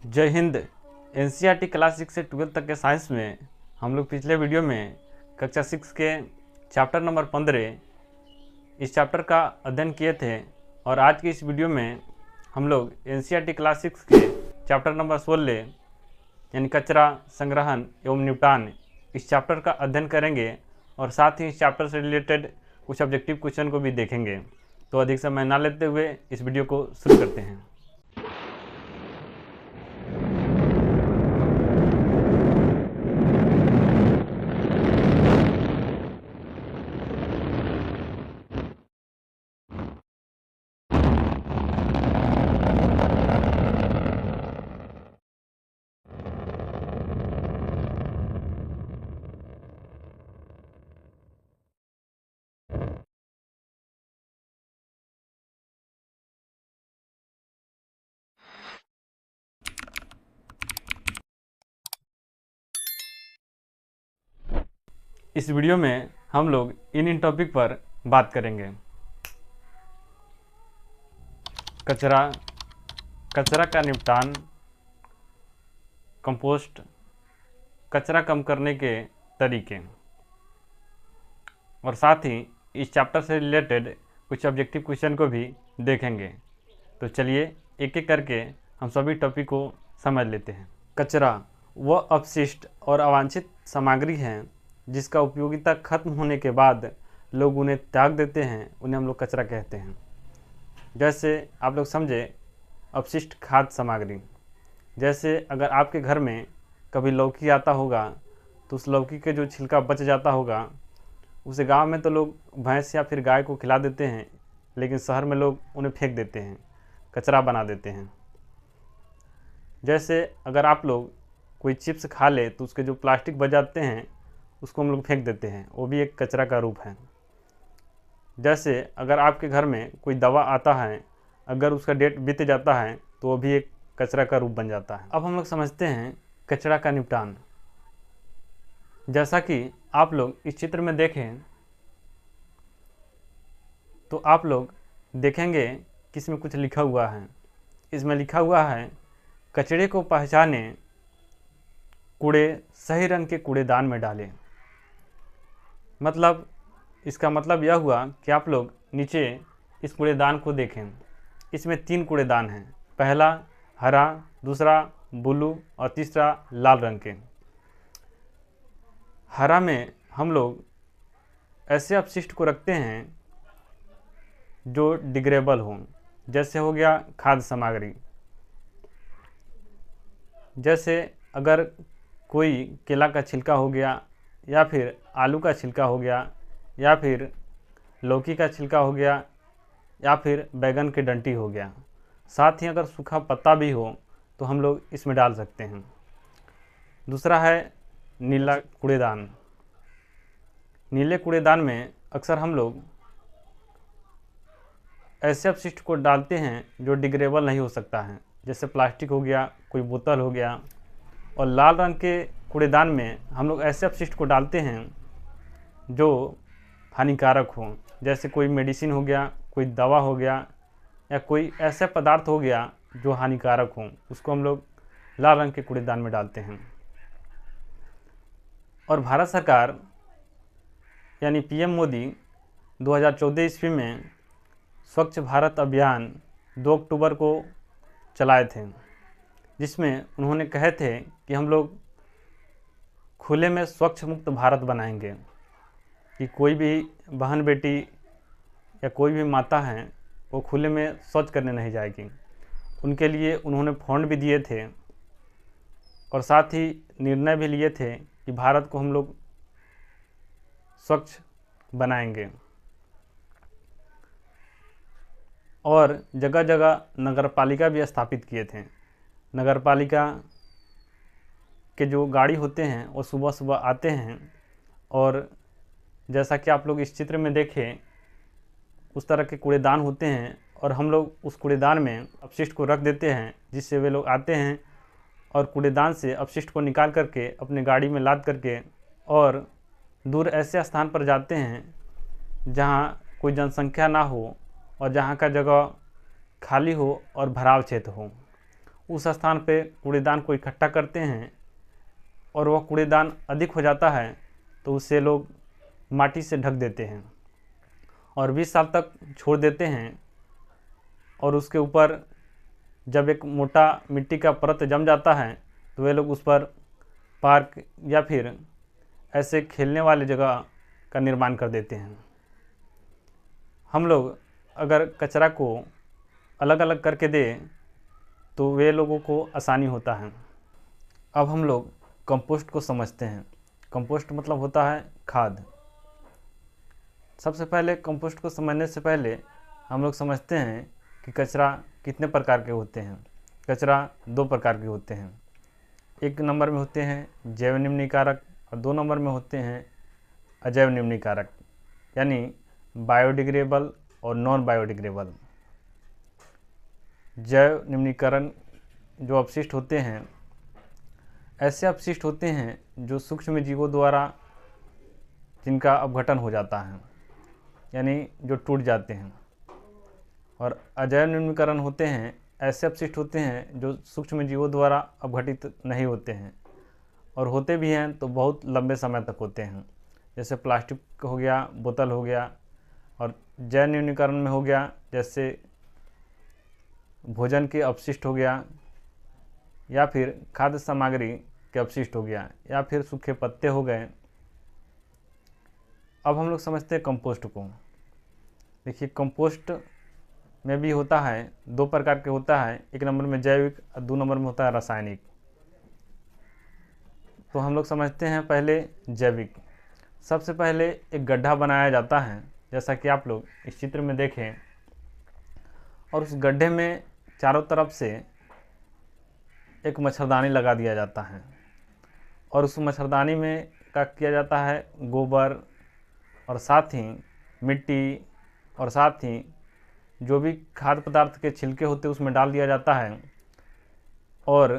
जय Hind. NCERT class 6 से 12 तक के साइंस में हम लोग पिछले वीडियो में कक्षा 6 के चैप्टर नंबर 15 इस चैप्टर का अध्ययन किए थे और आज की इस वीडियो में हम लोग एनसीईआरटी क्लास 6 के चैप्टर नंबर 16 यानी कचरा संग्रहण एवं निपटान इस चैप्टर का अध्ययन करेंगे और साथ ही इस चैप्टर से रिलेटेड कुछ ऑब्जेक्टिव क्वेश्चन को भी देखेंगे। तो अधिक समय ना लेते हुए इस वीडियो को शुरू करते हैं। इस वीडियो में हम लोग इन टॉपिक पर बात करेंगे। कचरा का निपटान, कंपोस्ट, कचरा कम करने के तरीके और साथ ही इस चैप्टर से रिलेटेड कुछ ऑब्जेक्टिव क्वेश्चन को भी देखेंगे। तो चलिए एक एक करके हम सभी टॉपिक को समझ लेते हैं। कचरा वह अपशिष्ट और अवांछित सामग्री है जिसका उपयोगिता खत्म होने के बाद लोग उन्हें त्याग देते हैं, उन्हें हम लोग कचरा कहते हैं। जैसे आप लोग समझे अपशिष्ट खाद्य सामग्री, जैसे अगर आपके घर में कभी लौकी आता होगा तो उस लौकी के जो छिलका बच जाता होगा उसे गांव में तो लोग भैंस या फिर गाय को खिला देते हैं, लेकिन शहर में लोग उन्हें फेंक देते हैं, कचरा बना देते हैं। जैसे अगर आप लोग कोई चिप्स खा ले तो उसके जो प्लास्टिक बच जाते हैं उसको हम लोग फेंक देते हैं, वो भी एक कचरा का रूप है। जैसे अगर आपके घर में कोई दवा आता है, अगर उसका डेट बीत जाता है तो वो भी एक कचरा का रूप बन जाता है। अब हम लोग समझते हैं कचरा का निपटान। जैसा कि आप लोग इस चित्र में देखें तो आप लोग देखेंगे कि इसमें कुछ लिखा हुआ है। इसमें लिखा हुआ है कचरे को पहचाने, कूड़े सही रंग के कूड़ेदान में डालें। मतलब इसका मतलब यह हुआ कि आप लोग नीचे इस कूड़ेदान को देखें। इसमें 3 कूड़ेदान हैं, पहला हरा, दूसरा ब्लू और तीसरा लाल रंग के। हरा में हम लोग ऐसे अपशिष्ट को रखते हैं जो डिग्रेडेबल हों, जैसे हो गया खाद्य सामग्री। जैसे अगर कोई केला का छिलका हो गया या फिर आलू का छिलका हो गया या फिर लौकी का छिलका हो गया या फिर बैगन की डंटी हो गया, साथ ही अगर सूखा पत्ता भी हो तो हम लोग इसमें डाल सकते हैं। दूसरा है नीला कूड़ेदान। नीले कूड़ेदान में अक्सर हम लोग ऐसे अपशिष्ट को डालते हैं जो डिग्रेडेबल नहीं हो सकता है, जैसे प्लास्टिक हो गया, कोई बोतल हो गया। और लाल रंग के कूड़ेदान में हम लोग ऐसे अपशिष्ट को डालते हैं जो हानिकारक हो, जैसे कोई मेडिसिन हो गया, कोई दवा हो गया या कोई ऐसा पदार्थ हो गया जो हानिकारक हो, उसको हम लोग लाल रंग के कूड़ेदान में डालते हैं। और भारत सरकार यानी पीएम मोदी 2014 ईस्वी में स्वच्छ भारत अभियान 2 अक्टूबर को चलाए थे, जिसमें उन्होंने कहे थे कि हम लोग खुले में स्वच्छ मुक्त भारत बनाएंगे, कि कोई भी बहन बेटी या कोई भी माता है वो खुले में शौच करने नहीं जाएगी। उनके लिए उन्होंने फंड भी दिए थे और साथ ही निर्णय भी लिए थे कि भारत को हम लोग स्वच्छ बनाएंगे। और जगह जगह नगर पालिका भी स्थापित किए थे। नगर पालिका के जो गाड़ी होते हैं वो सुबह सुबह आते हैं और जैसा कि आप लोग इस चित्र में देखें उस तरह के कूड़ेदान होते हैं और हम लोग उस कूड़ेदान में अपशिष्ट को रख देते हैं, जिससे वे लोग आते हैं और कूड़ेदान से अपशिष्ट को निकाल करके अपने गाड़ी में लाद करके और दूर ऐसे स्थान पर जाते हैं जहाँ कोई जनसंख्या ना हो और जहाँ का जगह खाली हो और भराव क्षेत्र हो, उस स्थान पे कूड़ेदान को इकट्ठा करते हैं और वह कूड़ेदान अधिक हो जाता है तो उसे लोग माटी से ढक देते हैं और 20 साल तक छोड़ देते हैं। और उसके ऊपर जब एक मोटा मिट्टी का परत जम जाता है तो वे लोग उस पर पार्क या फिर ऐसे खेलने वाले जगह का निर्माण कर देते हैं। हम लोग अगर कचरा को अलग अलग करके दें तो वे लोगों को आसानी होता है। अब हम लोग कंपोस्ट को समझते हैं। कंपोस्ट मतलब होता है खाद। सबसे पहले कंपोस्ट को समझने से पहले हम लोग समझते हैं कि कचरा कितने प्रकार के होते हैं। कचरा 2 प्रकार के होते हैं। 1 नंबर में होते हैं जैव निम्नीकारक और 2 नंबर में होते हैं अजैव निम्नीकारक, यानी बायोडिग्रेडेबल और नॉन बायोडिग्रेडेबल। जैव निम्नीकरण जो अपशिष्ट होते हैं, ऐसे अपशिष्ट होते हैं जो सूक्ष्म जीवों द्वारा जिनका अपघटन हो जाता है, यानी जो टूट जाते हैं। और अजैव निम्नीकरण होते हैं ऐसे अपशिष्ट होते हैं जो सूक्ष्म जीवों द्वारा अपघटित नहीं होते हैं, और होते भी हैं तो बहुत लंबे समय तक होते हैं। जैसे प्लास्टिक हो गया, बोतल हो गया। और जैव निम्नीकरण में हो गया जैसे भोजन के अपशिष्ट हो गया, या फिर खाद्य सामग्री के अपशिष्ट हो गया, या फिर सूखे पत्ते हो गए। अब हम लोग समझते हैं कंपोस्ट को। देखिए, कंपोस्ट में भी होता है 2 प्रकार के होता है। 1 नंबर में जैविक और 2 नंबर में होता है रासायनिक। तो हम लोग समझते हैं पहले जैविक। सबसे पहले एक गड्ढा बनाया जाता है, जैसा कि आप लोग इस चित्र में देखें, और उस गड्ढे में चारों तरफ से एक मच्छरदानी लगा दिया जाता है, और उस मच्छरदानी में क्या किया जाता है, गोबर और साथ ही मिट्टी और साथ ही जो भी खाद्य पदार्थ के छिलके होते हैं उसमें डाल दिया जाता है, और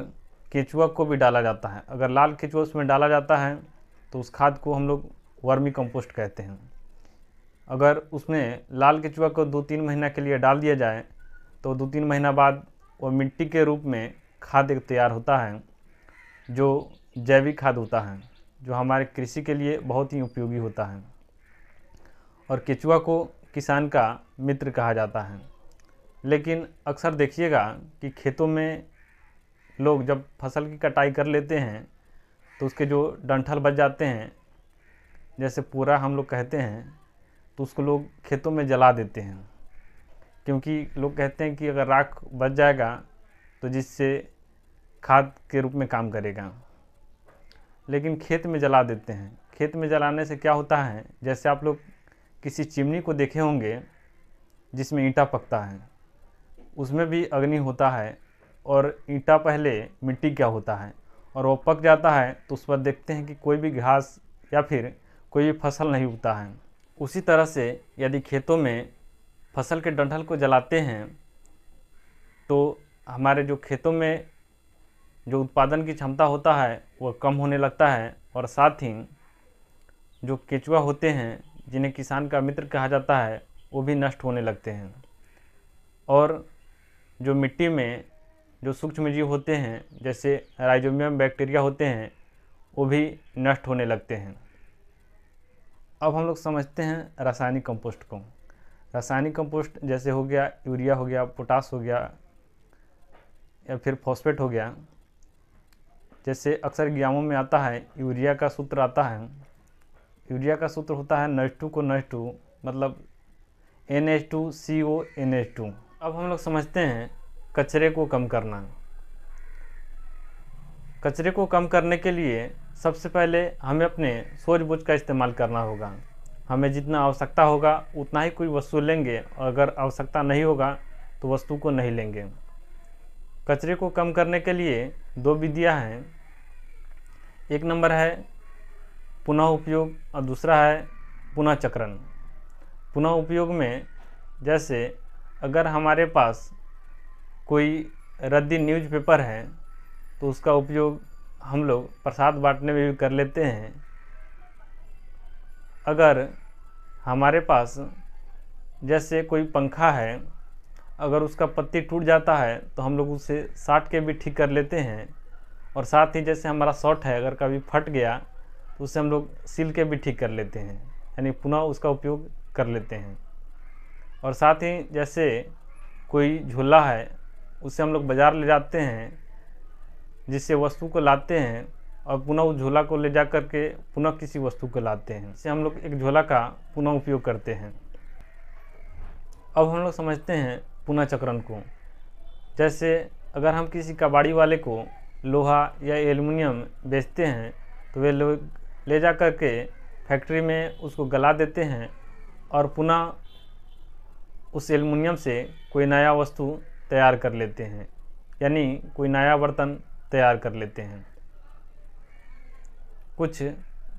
केचुआ को भी डाला जाता है। अगर लाल केचुआ उसमें डाला जाता है तो उस खाद को हम लोग वर्मी कंपोस्ट कहते हैं। अगर उसमें लाल केचुआ को 2-3 महीना के लिए डाल दिया जाए तो 2-3 महीना बाद वो मिट्टी के रूप में खाद तैयार होता है, जो जैविक खाद होता है, जो हमारे कृषि के लिए बहुत ही उपयोगी होता है। और केचुआ को किसान का मित्र कहा जाता है। लेकिन अक्सर देखिएगा कि खेतों में लोग जब फसल की कटाई कर लेते हैं तो उसके जो डंठल बच जाते हैं, जैसे पूरा हम लोग कहते हैं, तो उसको लोग खेतों में जला देते हैं, क्योंकि लोग कहते हैं कि अगर राख बच जाएगा तो जिससे खाद के रूप में काम करेगा। लेकिन खेत में जला देते हैं। खेत में जलाने से क्या होता है, जैसे आप लोग किसी चिमनी को देखे होंगे जिसमें ईंटा पकता है, उसमें भी अग्नि होता है, और ईंटा पहले मिट्टी क्या होता है, और वो पक जाता है तो उस पर देखते हैं कि कोई भी घास या फिर कोई भी फसल नहीं उगता है। उसी तरह से यदि खेतों में फसल के डंठल को जलाते हैं तो हमारे जो खेतों में जो उत्पादन की क्षमता होता है वह कम होने लगता है, और साथ ही जो केचुआ होते हैं जिन्हें किसान का मित्र कहा जाता है वो भी नष्ट होने लगते हैं। और जो मिट्टी में जो सूक्ष्म जीव होते हैं जैसे राइजोबियम बैक्टीरिया होते हैं वो भी नष्ट होने लगते हैं। अब हम लोग समझते हैं रासायनिक कंपोस्ट को। रासायनिक कंपोस्ट जैसे हो गया यूरिया हो गया, पोटास हो गया, या फिर फॉस्फेट हो गया। जैसे अक्सर एग्जामों में आता है यूरिया का सूत्र आता है। यूरिया का सूत्र होता है NH2 को NH2 मतलब NH2CO NH2। अब हम लोग समझते हैं कचरे को कम करना। कचरे को कम करने के लिए सबसे पहले हमें अपने सूझबूझ का इस्तेमाल करना होगा। हमें जितना आवश्यकता होगा उतना ही कोई वस्तु लेंगे, और अगर आवश्यकता नहीं होगा तो वस्तु को नहीं लेंगे। कचरे को कम करने के लिए 2 विधियां हैं। 1 नंबर है पुनः उपयोग और दूसरा है पुनः चक्रण। पुनः उपयोग में जैसे अगर हमारे पास कोई रद्दी न्यूज़पेपर है तो उसका उपयोग हम लोग प्रसाद बांटने में भी कर लेते हैं। अगर हमारे पास जैसे कोई पंखा है अगर उसका पत्ती टूट जाता है तो हम लोग उसे साट के भी ठीक कर लेते हैं। और साथ ही जैसे हमारा शॉर्ट है अगर कभी फट गया तो उसे हम लोग सिल के भी ठीक कर लेते हैं, यानी पुनः उसका उपयोग कर लेते हैं। और साथ ही जैसे कोई झोला है उसे हम लोग बाज़ार ले जाते हैं, जिससे वस्तु को लाते हैं और पुनः उस झोला को ले जा कर के पुनः किसी वस्तु को लाते हैं। इससे हम लोग एक झोला का पुनः उपयोग करते हैं। अब हम लोग समझते हैं पुनः चक्रण को। जैसे अगर हम किसी कबाड़ी वाले को लोहा या एल्युमिनियम बेचते हैं तो वे लोग ले जा कर के फैक्ट्री में उसको गला देते हैं और पुनः उस एल्युमिनियम से कोई नया वस्तु तैयार कर लेते हैं, यानी कोई नया बर्तन तैयार कर लेते हैं। कुछ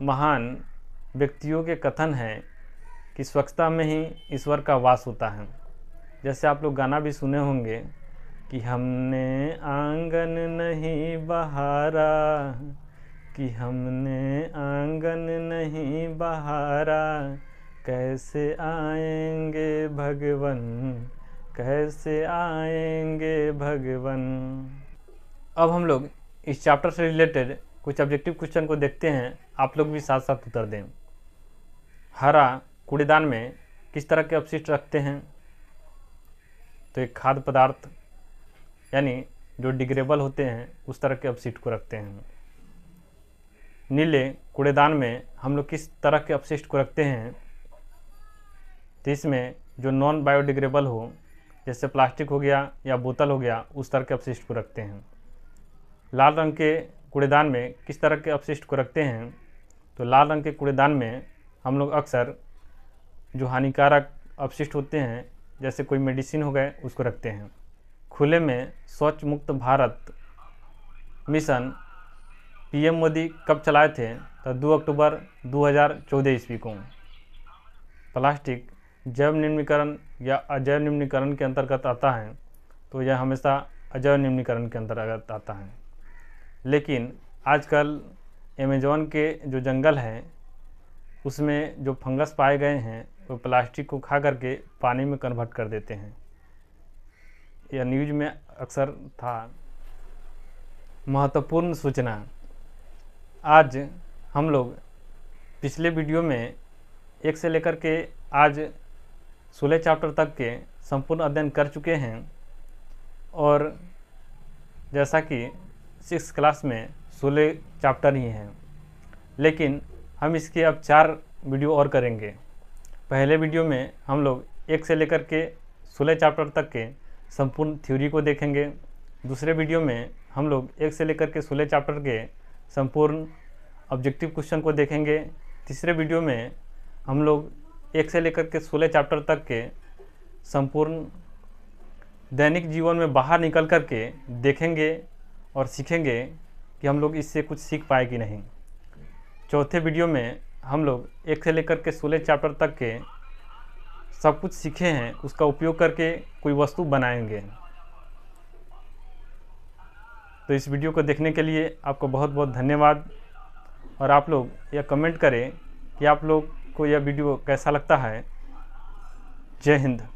महान व्यक्तियों के कथन हैं कि स्वच्छता में ही ईश्वर का वास होता है। जैसे आप लोग गाना भी सुने होंगे कि हमने आंगन नहीं बहारा, कि हमने आंगन नहीं बहारा, कैसे आएंगे भगवन, कैसे आएंगे भगवन। अब हम लोग इस चैप्टर से रिलेटेड कुछ ऑब्जेक्टिव क्वेश्चन को देखते हैं, आप लोग भी साथ साथ उत्तर दें। हरा कूड़ेदान में किस तरह के अपशिष्ट रखते हैं? तो एक खाद्य पदार्थ यानी जो डिग्रेडेबल होते हैं उस तरह के अपशिष्ट को रखते हैं। नीले कूड़ेदान में हम लोग किस तरह के अपशिष्ट को रखते हैं? तो इसमें जो नॉन बायोडिग्रेडेबल हो, जैसे प्लास्टिक हो गया या बोतल हो गया, उस तरह के अपशिष्ट को रखते हैं। लाल रंग के कूड़ेदान में किस तरह के अपशिष्ट को रखते हैं? तो लाल रंग के कूड़ेदान में हम लोग अक्सर जो हानिकारक अपशिष्ट होते हैं, जैसे कोई मेडिसिन हो गए, उसको रखते हैं। खुले में शौच मुक्त भारत मिशन पीएम मोदी कब चलाए थे? तो 2 अक्टूबर 2014 ईस्वी को। प्लास्टिक जैव निम्नीकरण या अजैव निम्नीकरण के अंतर्गत आता है, तो यह हमेशा अजैव निम्नीकरण के अंतर्गत आता है। लेकिन आजकल अमेज़न के जो जंगल हैं उसमें जो फंगस पाए गए हैं वो प्लास्टिक को खा करके पानी में कन्वर्ट कर देते हैं। यह न्यूज़ में अक्सर था। महत्वपूर्ण सूचना, आज हम लोग पिछले वीडियो में 1 से लेकर के आज 16 चैप्टर तक के संपूर्ण अध्ययन कर चुके हैं। और जैसा कि 6th क्लास में 16 चैप्टर ही हैं, लेकिन हम इसके अब 4 वीडियो और करेंगे। पहले वीडियो में हम लोग 1 से लेकर के 16 चैप्टर तक के संपूर्ण थ्योरी को देखेंगे। दूसरे वीडियो में हम लोग 1 से लेकर के 16 चैप्टर के संपूर्ण ऑब्जेक्टिव क्वेश्चन को देखेंगे। तीसरे वीडियो में हम लोग 1 से लेकर के 16 चैप्टर तक के संपूर्ण दैनिक जीवन में बाहर निकल कर के देखेंगे और सीखेंगे कि हम लोग इससे कुछ सीख पाए कि नहीं। चौथे वीडियो में हम लोग 1 से लेकर के 16 चैप्टर तक के सब कुछ सीखे हैं, उसका उपयोग करके कोई वस्तु बनाएंगे। तो इस वीडियो को देखने के लिए आपको बहुत बहुत धन्यवाद। और आप लोग यह कमेंट करें कि आप लोग को यह वीडियो कैसा लगता है। जय हिंद।